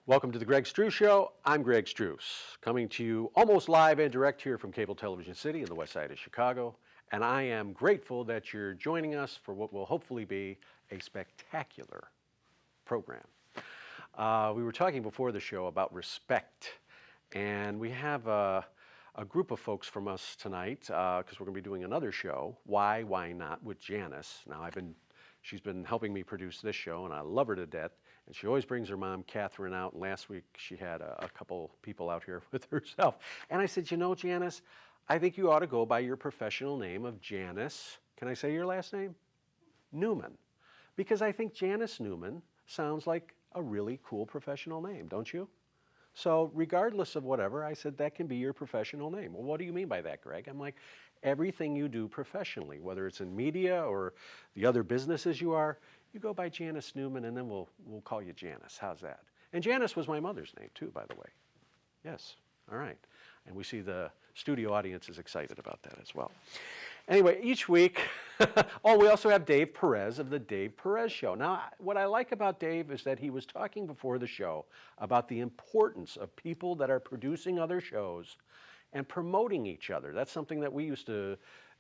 Welcome to the Greg Struss Show. I'm Greg Struss, coming to you almost live and direct here from Cable Television City in the west side of Chicago. And I am grateful that you're joining us for what will hopefully be a spectacular program. We were talking before the show about respect, and we have a group of folks from us tonight because we're going to be doing another show, Why Not, with Janice. Now, she's been helping me produce this show, and I love her to death. And she always brings her mom, Catherine, out. And last week, she had a couple people out here with herself. And I said, you know, Janice, I think you ought to go by your professional name of Janice. Can I say your last name? Newman. Because I think Janice Newman sounds like a really cool professional name, don't you? So regardless of whatever, I said, that can be your professional name. Well, what do you mean by that, Greg? I'm like, everything you do professionally, whether it's in media or the other businesses you are, you go by Janice Newman, and then we'll call you Janice. How's that? And Janice was my mother's name, too, by the way. Yes. All right. And we see the studio audience is excited about that as well. Anyway, each week, we also have Dave Perez of the Dave Perez Show. Now, what I like about Dave is that he was talking before the show about the importance of people that are producing other shows and promoting each other. That's something that we used to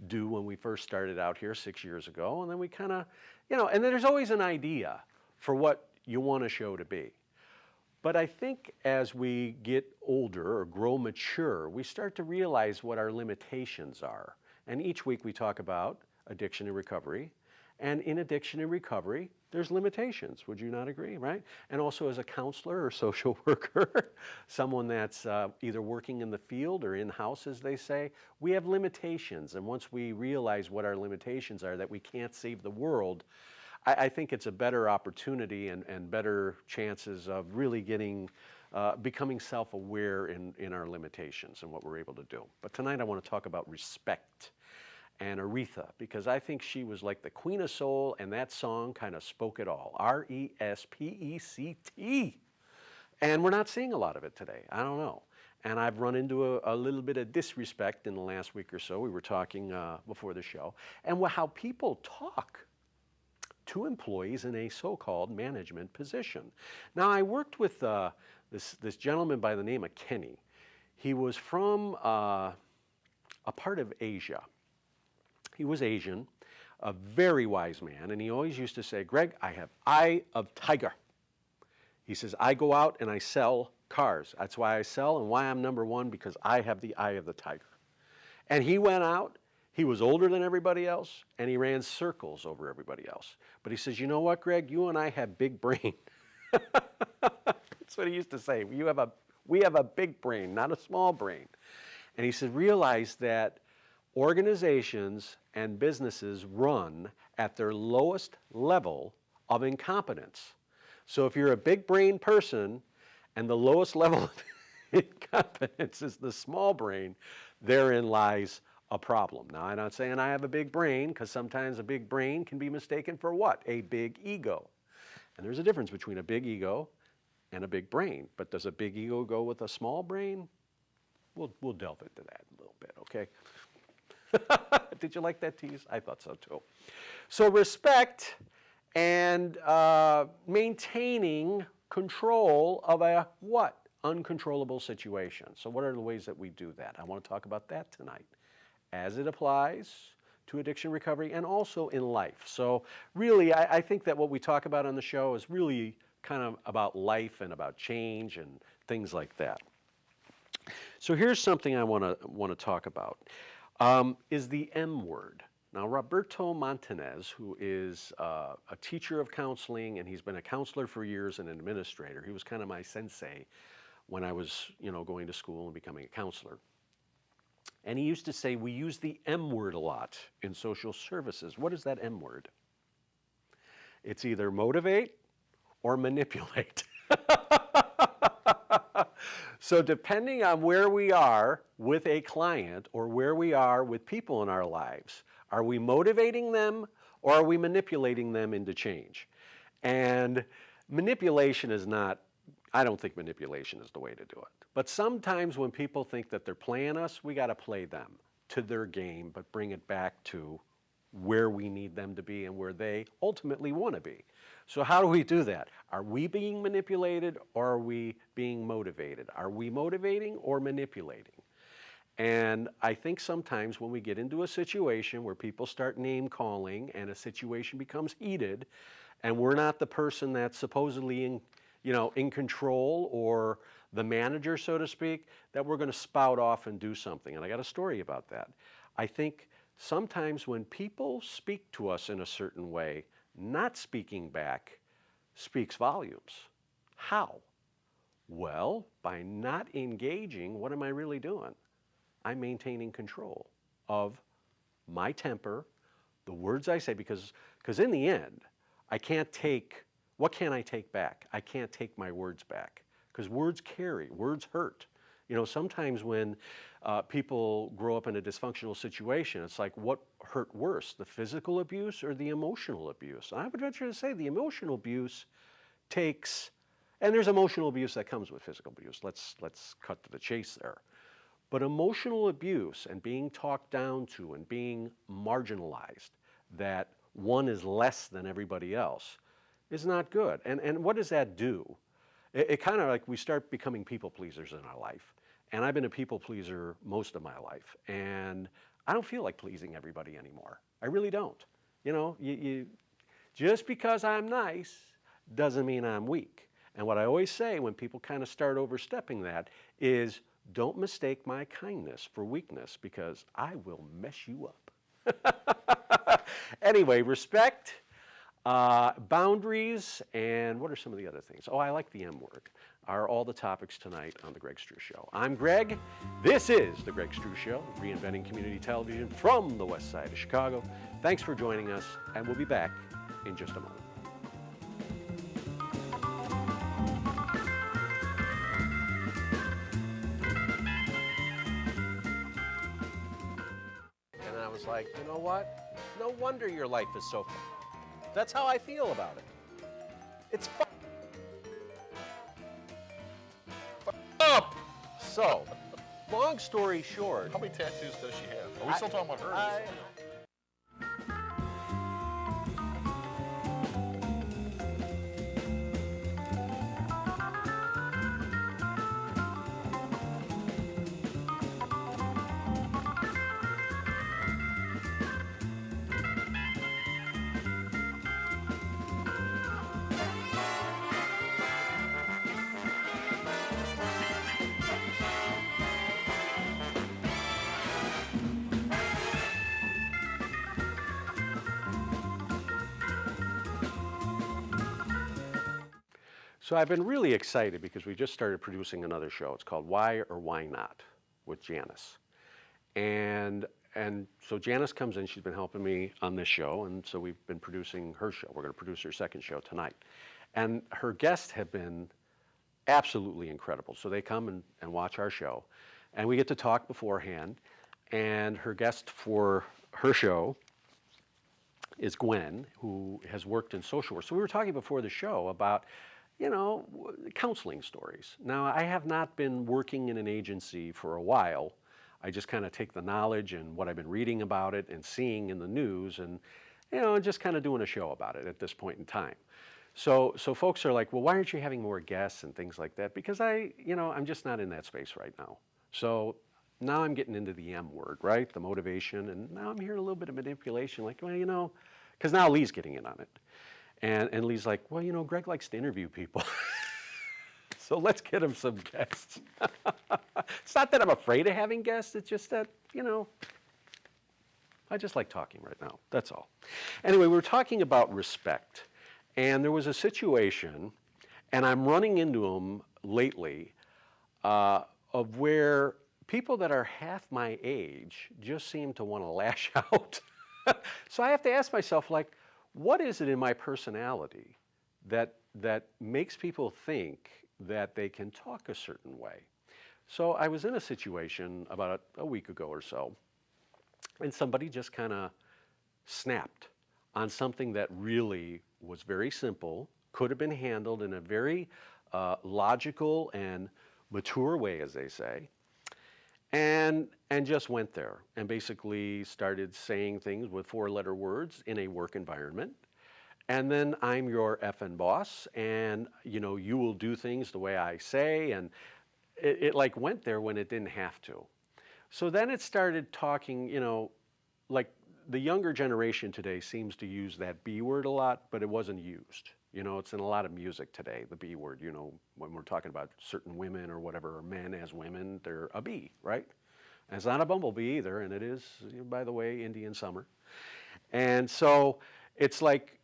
do when we first started out here 6 years ago. And then we kind of, and then there's always an idea for what you want a show to be. But I think as we get older or grow mature, we start to realize what our limitations are. And each week we talk about addiction and recovery. And in addiction and recovery, there's limitations. Would you not agree, right? And also as a counselor or social worker, someone that's either working in the field or in-house, as they say, we have limitations. And once we realize what our limitations are, that we can't save the world, I think it's a better opportunity and better chances of really becoming self-aware in our limitations and what we're able to do. But tonight I want to talk about respect and Aretha, because I think she was like the queen of soul, and that song kind of spoke it all. R-E-S-P-E-C-T. And we're not seeing a lot of it today. I don't know. And I've run into a little bit of disrespect in the last week or so. We were talking before the show, and how people talk to employees in a so-called management position. Now, I worked with this gentleman by the name of Kenny. He was from a part of Asia. He was Asian, a very wise man, and he always used to say, Greg, I have eye of tiger. He says, I go out and I sell cars. That's why I sell and why I'm number one, because I have the eye of the tiger. And he went out, he was older than everybody else, and he ran circles over everybody else. But he says, you know what, Greg, you and I have big brain. That's what he used to say. We have a big brain, not a small brain. And he said, realize that organizations and businesses run at their lowest level of incompetence. So if you're a big brain person and the lowest level of incompetence is the small brain, therein lies a problem. Now, I'm not saying I have a big brain, because sometimes a big brain can be mistaken for what? A big ego. And there's a difference between a big ego and a big brain. But does a big ego go with a small brain? We'll delve into that a little bit, okay? Did you like that tease? I thought so too. So respect and maintaining control of a what? Uncontrollable situation. So what are the ways that we do that? I want to talk about that tonight as it applies to addiction recovery and also in life. So really, I think that what we talk about on the show is really kind of about life and about change and things like that. So here's something I want to talk about. Is the M word. Now, Roberto Montanez, who is a teacher of counseling, and he's been a counselor for years and an administrator. He was kind of my sensei when I was, going to school and becoming a counselor. And he used to say, we use the M word a lot in social services. What is that M word? It's either motivate or manipulate. So depending on where we are with a client or where we are with people in our lives, are we motivating them or are we manipulating them into change? And manipulation is not, I don't think manipulation is the way to do it. But sometimes when people think that they're playing us, we got to play them to their game, but bring it back to where we need them to be and where they ultimately want to be. So how do we do that? Are we being manipulated or are we being motivated? Are we motivating or manipulating? And I think sometimes when we get into a situation where people start name calling and a situation becomes heated and we're not the person that's supposedly in control or the manager, so to speak, that we're going to spout off and do something. And I got a story about that. I think sometimes when people speak to us in a certain way, not speaking back speaks volumes. How? Well, by not engaging, what am I really doing? I'm maintaining control of my temper, the words I say, because in the end, what can I take back? I can't take my words back, because words carry, words hurt. Sometimes when people grow up in a dysfunctional situation, it's like, what hurt worse, the physical abuse or the emotional abuse? I would venture to say the emotional abuse takes, and there's emotional abuse that comes with physical abuse. Let's cut to the chase there. But emotional abuse and being talked down to and being marginalized, that one is less than everybody else, is not good. And what does that do? It kind of like we start becoming people pleasers in our life. And I've been a people pleaser most of my life. And I don't feel like pleasing everybody anymore. I really don't. Just because I'm nice doesn't mean I'm weak. And what I always say when people kind of start overstepping that is, don't mistake my kindness for weakness, because I will mess you up. Anyway, respect, boundaries, and what are some of the other things? Oh, I like the M word, are all the topics tonight on The Greg Struss Show. I'm Greg. This is The Greg Struss Show, reinventing community television from the west side of Chicago. Thanks for joining us, and we'll be back in just a moment. Like, you know what? No wonder your life is so fun. That's how I feel about it. It's fun. Up! So, long story short. How many tattoos does she have? Are we still talking about her? So I've been really excited because we just started producing another show. It's called Why or Why Not with Janice. And so Janice comes in, she's been helping me on this show, and so we've been producing her show. We're going to produce her second show tonight. And her guests have been absolutely incredible. So they come and watch our show, and we get to talk beforehand. And her guest for her show is Gwen, who has worked in social work. So we were talking before the show about counseling stories. Now, I have not been working in an agency for a while. I just kind of take the knowledge and what I've been reading about it and seeing in the news and, just kind of doing a show about it at this point in time. So folks are like, well, why aren't you having more guests and things like that? Because I'm just not in that space right now. So now I'm getting into the M word, right? The motivation. And now I'm hearing a little bit of manipulation, like, well, because now Lee's getting in on it. And Lee's like, well, Greg likes to interview people. So let's get him some guests. It's not that I'm afraid of having guests. It's just that, I just like talking right now. That's all. Anyway, we were talking about respect. And there was a situation, and I'm running into them lately, of where people that are half my age just seem to want to lash out. So I have to ask myself, like, what is it in my personality that makes people think that they can talk a certain way? So I was in a situation about a week ago or so, and somebody just kind of snapped on something that really was very simple, could have been handled in a very logical and mature way, as they say. and just went there and basically started saying things with four-letter words in a work environment. And then I'm your effing boss, and you will do things the way I say, and it like went there when it didn't have to. So then it started talking, like the younger generation today seems to use that B word a lot, but it wasn't used. It's in a lot of music today, the B word, when we're talking about certain women or whatever, or men as women, they're a bee, right? And it's not a bumblebee either, and it is, by the way, Indian summer. And so it's like,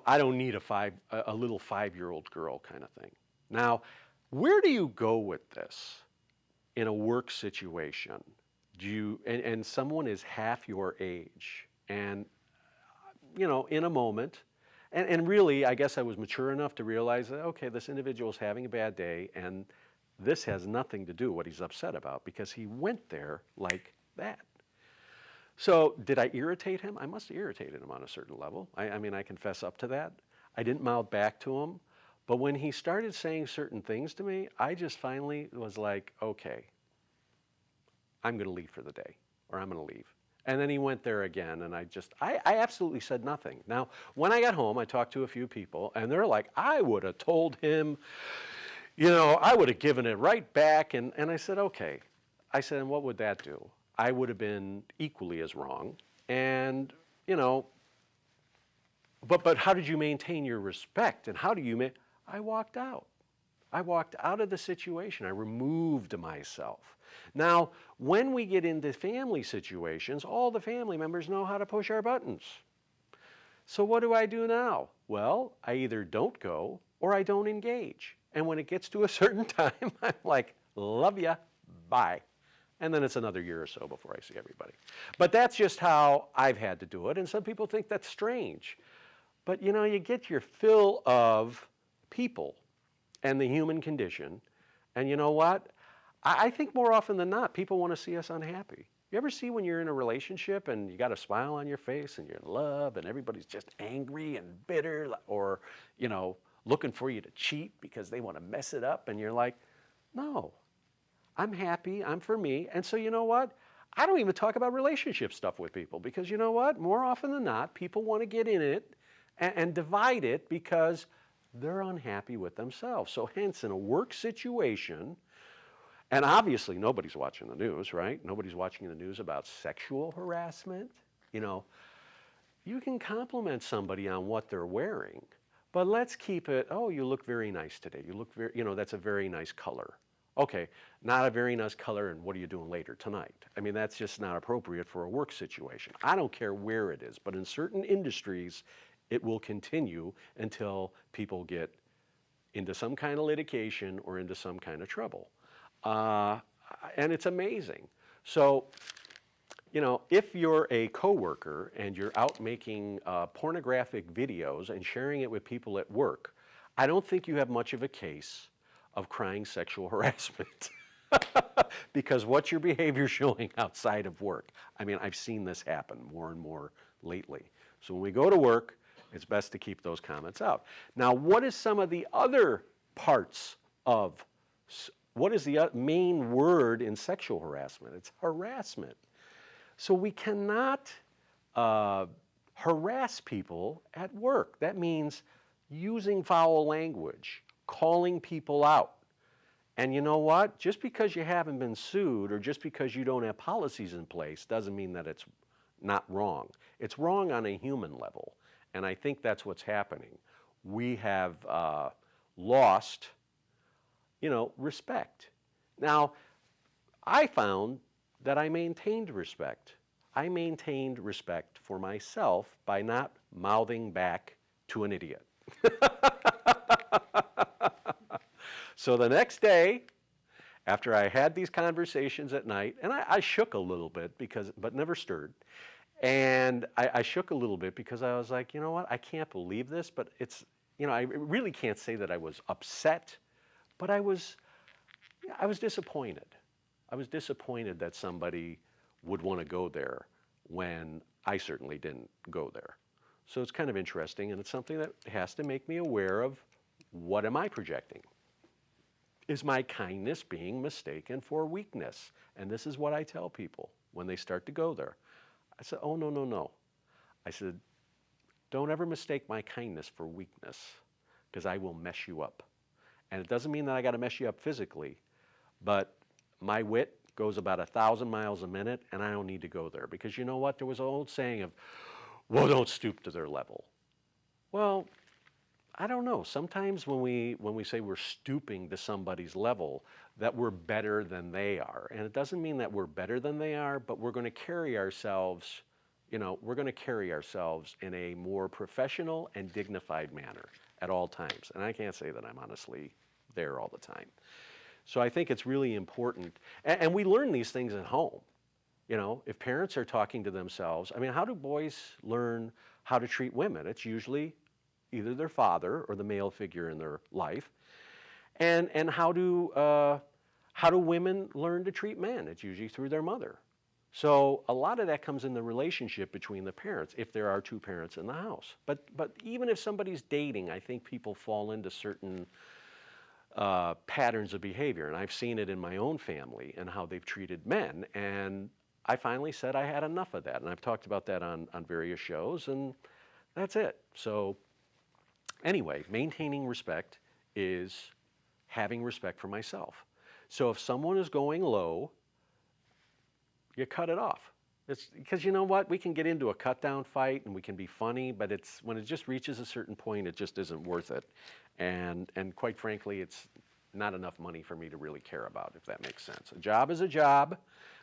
I don't need a little 5-year-old girl kind of thing. Now, where do you go with this in a work situation? And someone is half your age, and in a moment, and really, I guess I was mature enough to realize that, okay, this individual's having a bad day, and this has nothing to do what he's upset about because he went there like that. So did I irritate him? I must have irritated him on a certain level. I mean, I confess up to that. I didn't mouth back to him, but when he started saying certain things to me, I just finally was like, okay, I'm going to leave for the day, or I'm going to leave. And then he went there again, and I absolutely said nothing. Now, when I got home, I talked to a few people, and they're like, I would have told him, I would have given it right back. And I said, okay. I said, and what would that do? I would have been equally as wrong. And, but how did you maintain your respect? And how do you I walked out. I walked out of the situation. I removed myself. Now, when we get into family situations, all the family members know how to push our buttons. So what do I do now? Well, I either don't go or I don't engage. And when it gets to a certain time, I'm like, love ya, bye. And then it's another year or so before I see everybody. But that's just how I've had to do it. And some people think that's strange. But you get your fill of people and the human condition. And you know what? I think more often than not, people want to see us unhappy. You ever see when you're in a relationship and you got a smile on your face and you're in love and everybody's just angry and bitter or, looking for you to cheat because they want to mess it up, and you're like, no, I'm happy, I'm for me. And so you know what? I don't even talk about relationship stuff with people because you know what? More often than not, people want to get in it and divide it because they're unhappy with themselves. So hence, in a work situation, and obviously nobody's watching the news, right? Nobody's watching the news about sexual harassment. You can compliment somebody on what they're wearing, but let's keep it, oh, you look very nice today. You look very, that's a very nice color. Okay, not a very nice color, and what are you doing later tonight? I mean, that's just not appropriate for a work situation. I don't care where it is, but in certain industries, it will continue until people get into some kind of litigation or into some kind of trouble. And it's amazing. So, if you're a coworker and you're out making pornographic videos and sharing it with people at work, I don't think you have much of a case of crying sexual harassment because what's your behavior showing outside of work? I mean, I've seen this happen more and more lately. So when we go to work, it's best to keep those comments out. Now, what is some of the other parts of, what is the main word in sexual harassment? It's harassment. So we cannot harass people at work. That means using foul language, calling people out. And you know what? Just because you haven't been sued or just because you don't have policies in place doesn't mean that it's not wrong. It's wrong on a human level. And I think that's what's happening. We have lost, respect. Now, I found that I maintained respect. I maintained respect for myself by not mouthing back to an idiot. So the next day, after I had these conversations at night, and I shook a little bit but never stirred. And I shook a little bit because I was like, you know what, I can't believe this, but it's, I really can't say that I was upset, but I was disappointed. I was disappointed that somebody would want to go there when I certainly didn't go there. So it's kind of interesting, and it's something that has to make me aware of what am I projecting? Is my kindness being mistaken for weakness? And this is what I tell people when they start to go there. I said, oh, no, no, no. I said, don't ever mistake my kindness for weakness, because I will mess you up. And it doesn't mean that I got to mess you up physically, but my wit goes about 1,000 miles a minute, and I don't need to go there. Because you know what? There was an old saying of, well, don't stoop to their level. Well, I don't know. Sometimes when we say we're stooping to somebody's level, that we're better than they are. And it doesn't mean that we're better than they are, but we're going to carry ourselves, we're going to carry ourselves in a more professional and dignified manner at all times. And I can't say that I'm honestly there all the time. So I think it's really important. And we learn these things at home. If parents are talking to themselves, I mean, how do boys learn how to treat women? It's usually either their father or the male figure in their life. And how do women learn to treat men? It's usually through their mother. So a lot of that comes in the relationship between the parents, if there are two parents in the house. But even if somebody's dating, I think people fall into certain patterns of behavior. And I've seen it in my own family and how they've treated men. And I finally said I had enough of that. And I've talked about that on various shows, and that's it. So anyway, maintaining respect is having respect for myself. So if someone is going low, you cut it off. It's because you know what? We can get into a cut down fight and we can be funny, but when it just reaches a certain point, it just isn't worth it. And quite frankly, it's not enough money for me to really care about, if that makes sense. A job is a job.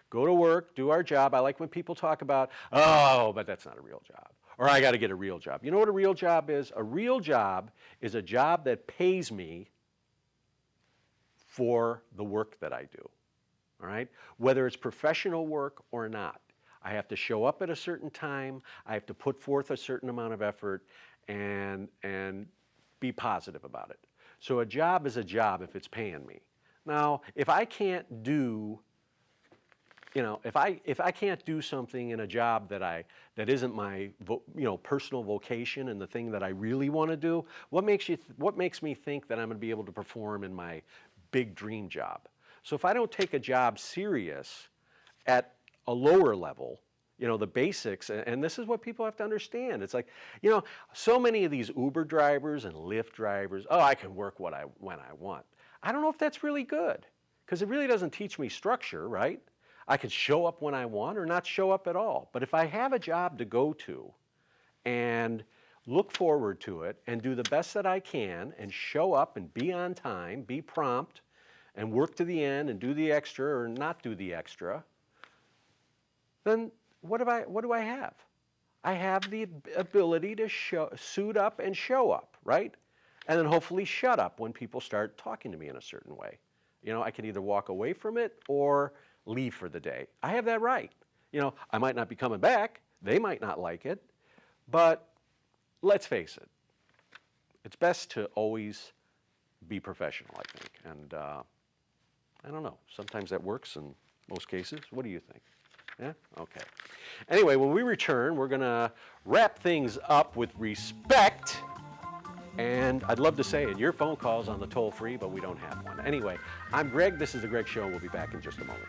Go to work, do our job. I like when people talk about, oh, but that's not a real job. Or I got to get a real job. You know what a real job is? A real job is a job that pays me for the work that I do. All right? Whether it's professional work or not. I have to show up at a certain time. I have to put forth a certain amount of effort and be positive about it. So a job is a job if it's paying me. Now, if I can't do, if I can't do something in a job that isn't my personal vocation and the thing that I really want to do, what makes me think that I'm going to be able to perform in my big dream job? So if I don't take a job serious at a lower level, the basics, and this is what people have to understand. It's like, so many of these Uber drivers and Lyft drivers, oh, I can work when I want. I don't know if that's really good, because it really doesn't teach me structure, right? I can show up when I want or not show up at all. But if I have a job to go to and look forward to it and do the best that I can and show up and be on time, be prompt, and work to the end and do the extra or not do the extra, then what do I have? I have the ability to suit up and show up, right? And then hopefully shut up when people start talking to me in a certain way. I can either walk away from it or leave for the day. I have that right. I might not be coming back. They might not like it. But let's face it. It's best to always be professional, I think. And I don't know. Sometimes that works in most cases. What do you think? Yeah? Okay. Anyway, when we return, we're going to wrap things up with respect. And I'd love to say it. Your phone call's on the toll-free, but we don't have one. Anyway, I'm Greg. This is The Greg Show, and we'll be back in just a moment.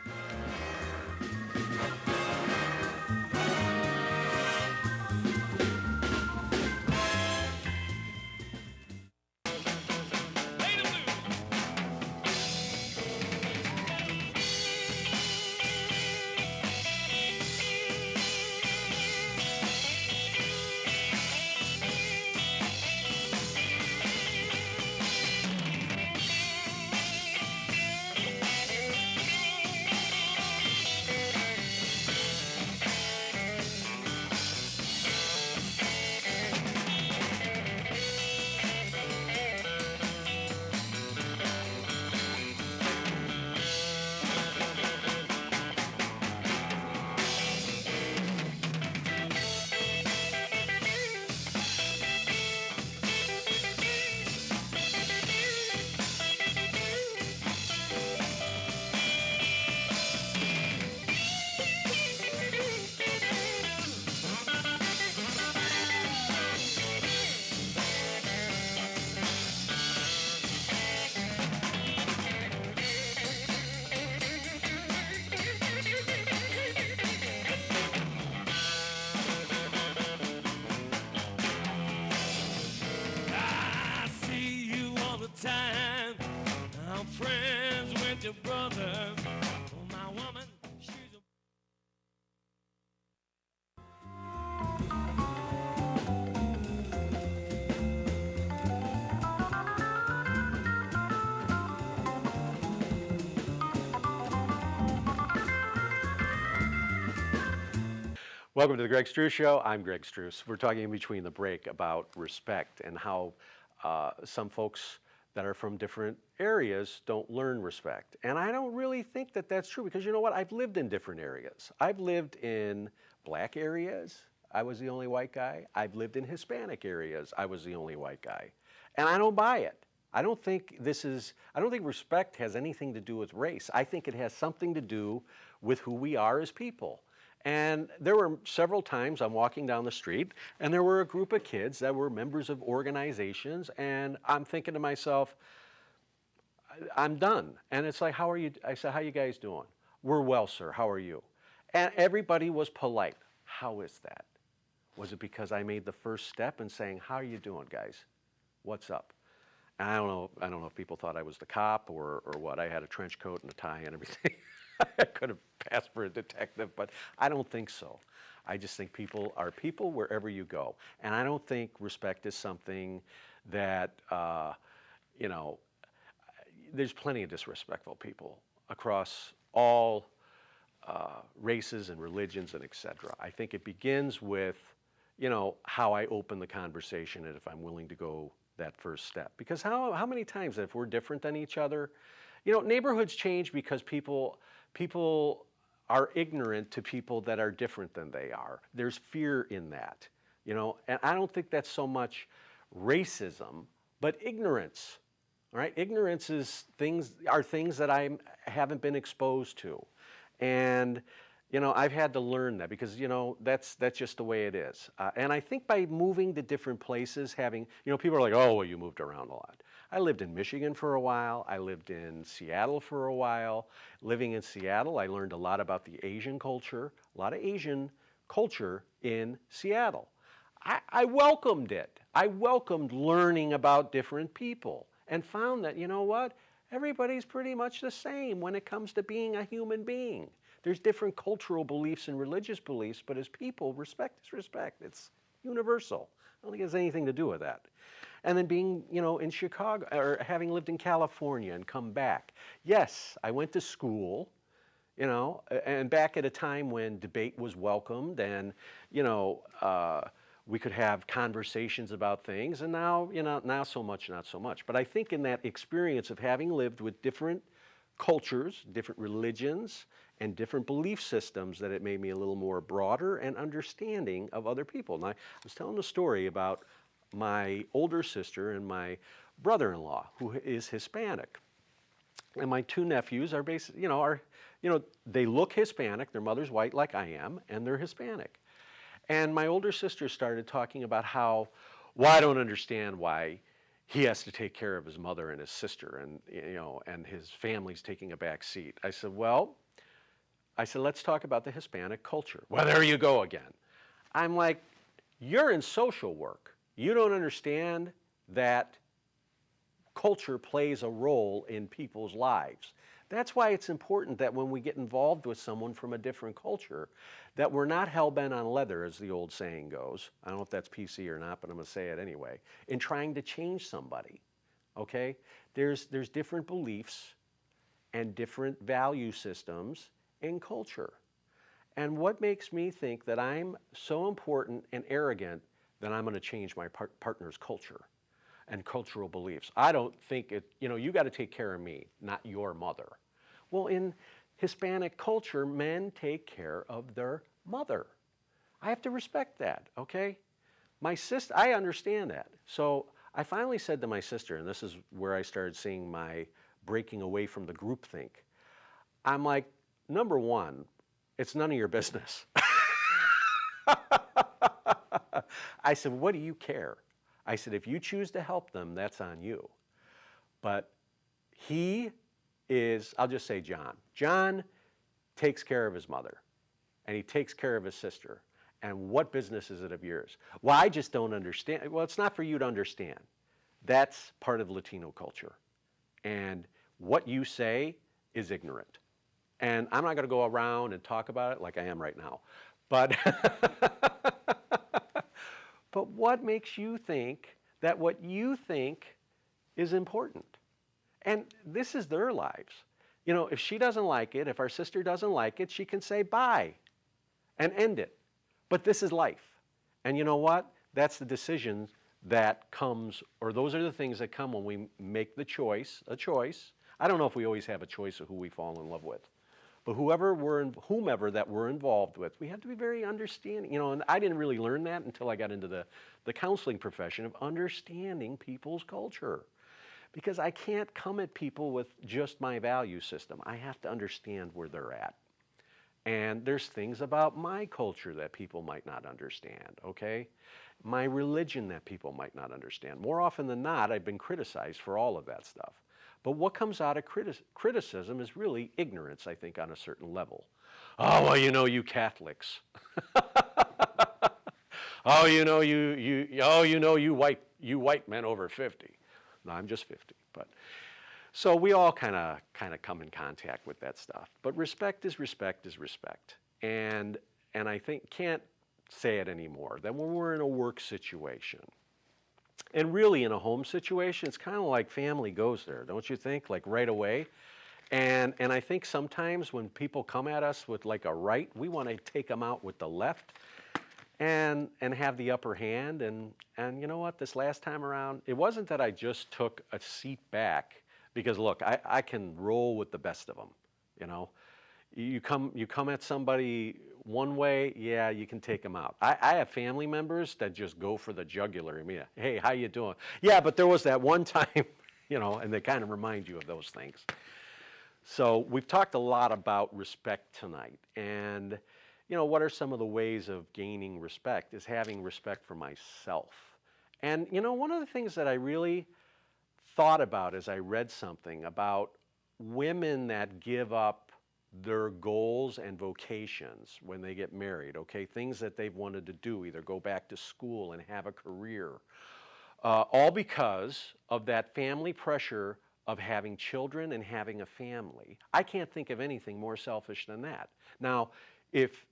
Welcome to the Greg Struss Show. I'm Greg Struss. We're talking in between the break about respect and how some folks that are from different areas don't learn respect. And I don't really think that that's true because you know what? I've lived in different areas. I've lived in black areas. I was the only white guy. I've lived in Hispanic areas. I was the only white guy. And I don't buy it. I don't think respect has anything to do with race. I think it has something to do with who we are as people. And there were several times I'm walking down the street and there were a group of kids that were members of organizations and I'm thinking to myself, I'm done. And it's like, how are you? I said, how you guys doing? We're well, sir. How are you? And everybody was polite. How is that? Was it because I made the first step in saying, how are you doing, guys? What's up? And I don't know if people thought I was the cop or what. I had a trench coat and a tie and everything. I could have passed for a detective, but I don't think so. I just think people are people wherever you go. And I don't think respect is something that, there's plenty of disrespectful people across all races and religions and et cetera. I think it begins with, how I open the conversation and if I'm willing to go that first step. Because how many times if we're different than each other, neighborhoods change because people are ignorant to people that are different than they are. There's fear in that, and I don't think that's so much racism, but ignorance. All right, ignorance are things that I haven't been exposed to, and I've had to learn that because that's just the way it is. And I think by moving to different places, having people are like, oh, well, you moved around a lot. I lived in Michigan for a while. I lived in Seattle for a while. Living in Seattle, I learned a lot about the Asian culture, a lot of Asian culture in Seattle. I welcomed it. I welcomed learning about different people and found that, everybody's pretty much the same when it comes to being a human being. There's different cultural beliefs and religious beliefs, but as people, respect is respect. It's universal. I don't think it has anything to do with that. And then being, in Chicago, or having lived in California and come back. Yes, I went to school, and back at a time when debate was welcomed and, we could have conversations about things. And now, not so much. But I think in that experience of having lived with different cultures, different religions, and different belief systems, that it made me a little more broader and understanding of other people. And I was telling a story about my older sister and my brother-in-law, who is Hispanic. And my two nephews are basically, they look Hispanic, their mother's white like I am, and they're Hispanic. And my older sister started talking about how, I don't understand why he has to take care of his mother and his sister and, and his family's taking a back seat. I said, let's talk about the Hispanic culture. Well, there you go again. I'm like, you're in social work. You don't understand that culture plays a role in people's lives. That's why it's important that when we get involved with someone from a different culture, that we're not hell-bent on leather, as the old saying goes. I don't know if that's PC or not, but I'm going to say it anyway. In trying to change somebody, okay? There's different beliefs and different value systems in culture. And what makes me think that I'm so important and arrogant that I'm going to change my partner's culture and cultural beliefs? I don't think you got to take care of me, not your mother. Well, in Hispanic culture, men take care of their mother. I have to respect that, okay? My sister, I understand that. So I finally said to my sister, and this is where I started seeing my breaking away from the groupthink. I'm like, number one, it's none of your business. I said, what do you care? I said, if you choose to help them, that's on you. But I'll just say John. John takes care of his mother, and he takes care of his sister. And what business is it of yours? Well, I just don't understand. Well, it's not for you to understand. That's part of Latino culture. And what you say is ignorant. And I'm not going to go around and talk about it like I am right now. But, but what makes you think that what you think is important? And this is their lives. If she doesn't like it, if our sister doesn't like it, she can say bye and end it. But this is life. And you know what? That's the decision that comes, or those are the things that come when we make the choice, a choice. I don't know if we always have a choice of who we fall in love with. But whomever that we're involved with, we have to be very understanding. And I didn't really learn that until I got into the counseling profession of understanding people's culture. Because I can't come at people with just my value system. I have to understand where they're at. And there's things about my culture that people might not understand, okay? My religion that people might not understand. More often than not, I've been criticized for all of that stuff. But what comes out of criticism is really ignorance, I think, on a certain level. Oh, well, you Catholics. Oh, you white men over 50. No, I'm just 50, but so we all kind of come in contact with that stuff. But respect is respect is respect. And I think can't say it anymore. That when we're in a work situation, and really in a home situation, it's kind of like family goes there, don't you think? Like right away. And I think sometimes when people come at us with like a right, we want to take them out with the left and have the upper hand. And you know what? This last time around, it wasn't that I just took a seat back because look, I can roll with the best of them. You come at somebody one way, yeah, you can take them out. I have family members that just go for the jugular. I mean, hey, how you doing? Yeah, but there was that one time, and they kind of remind you of those things. So we've talked a lot about respect tonight. And, what are some of the ways of gaining respect is having respect for myself. And, one of the things that I really thought about as I read something about women that give up their goals and vocations when they get married, okay, things that they've wanted to do, either go back to school and have a career, all because of that family pressure of having children and having a family. I can't think of anything more selfish than that. Now, if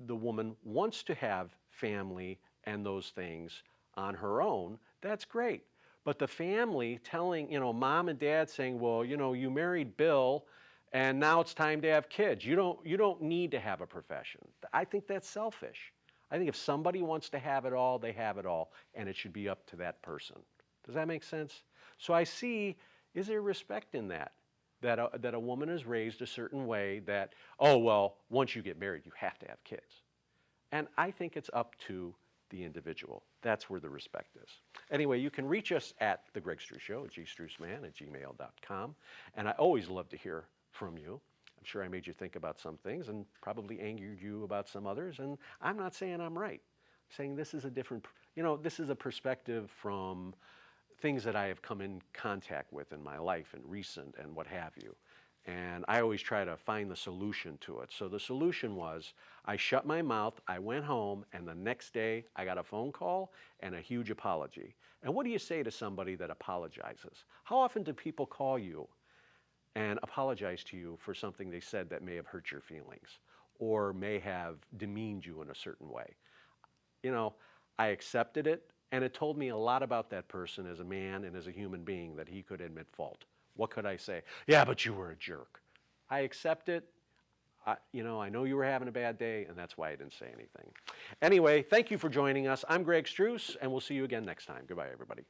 the woman wants to have family and those things on her own, that's great. But the family telling, mom and dad saying, well, you married Bill and now it's time to have kids. You don't need to have a profession. I think that's selfish. I think if somebody wants to have it all, they have it all, and it should be up to that person. Does that make sense? So I see, is there respect in that? That a woman is raised a certain way that, oh, well, once you get married, you have to have kids. And I think it's up to the individual. That's where the respect is. Anyway, you can reach us at The Greg Struss Show, gstrussman@gmail.com. And I always love to hear from you. I'm sure I made you think about some things and probably angered you about some others. And I'm not saying I'm right. I'm saying this is a different, this is a perspective from things that I have come in contact with in my life and recent and what have you. And I always try to find the solution to it. So the solution was I shut my mouth, I went home, and the next day I got a phone call and a huge apology. And what do you say to somebody that apologizes? How often do people call you and apologize to you for something they said that may have hurt your feelings or may have demeaned you in a certain way? I accepted it, and it told me a lot about that person as a man and as a human being that he could admit fault. What could I say? Yeah, but you were a jerk. I accept it. I know you were having a bad day, and that's why I didn't say anything. Anyway, thank you for joining us. I'm Greg Struss, and we'll see you again next time. Goodbye, everybody.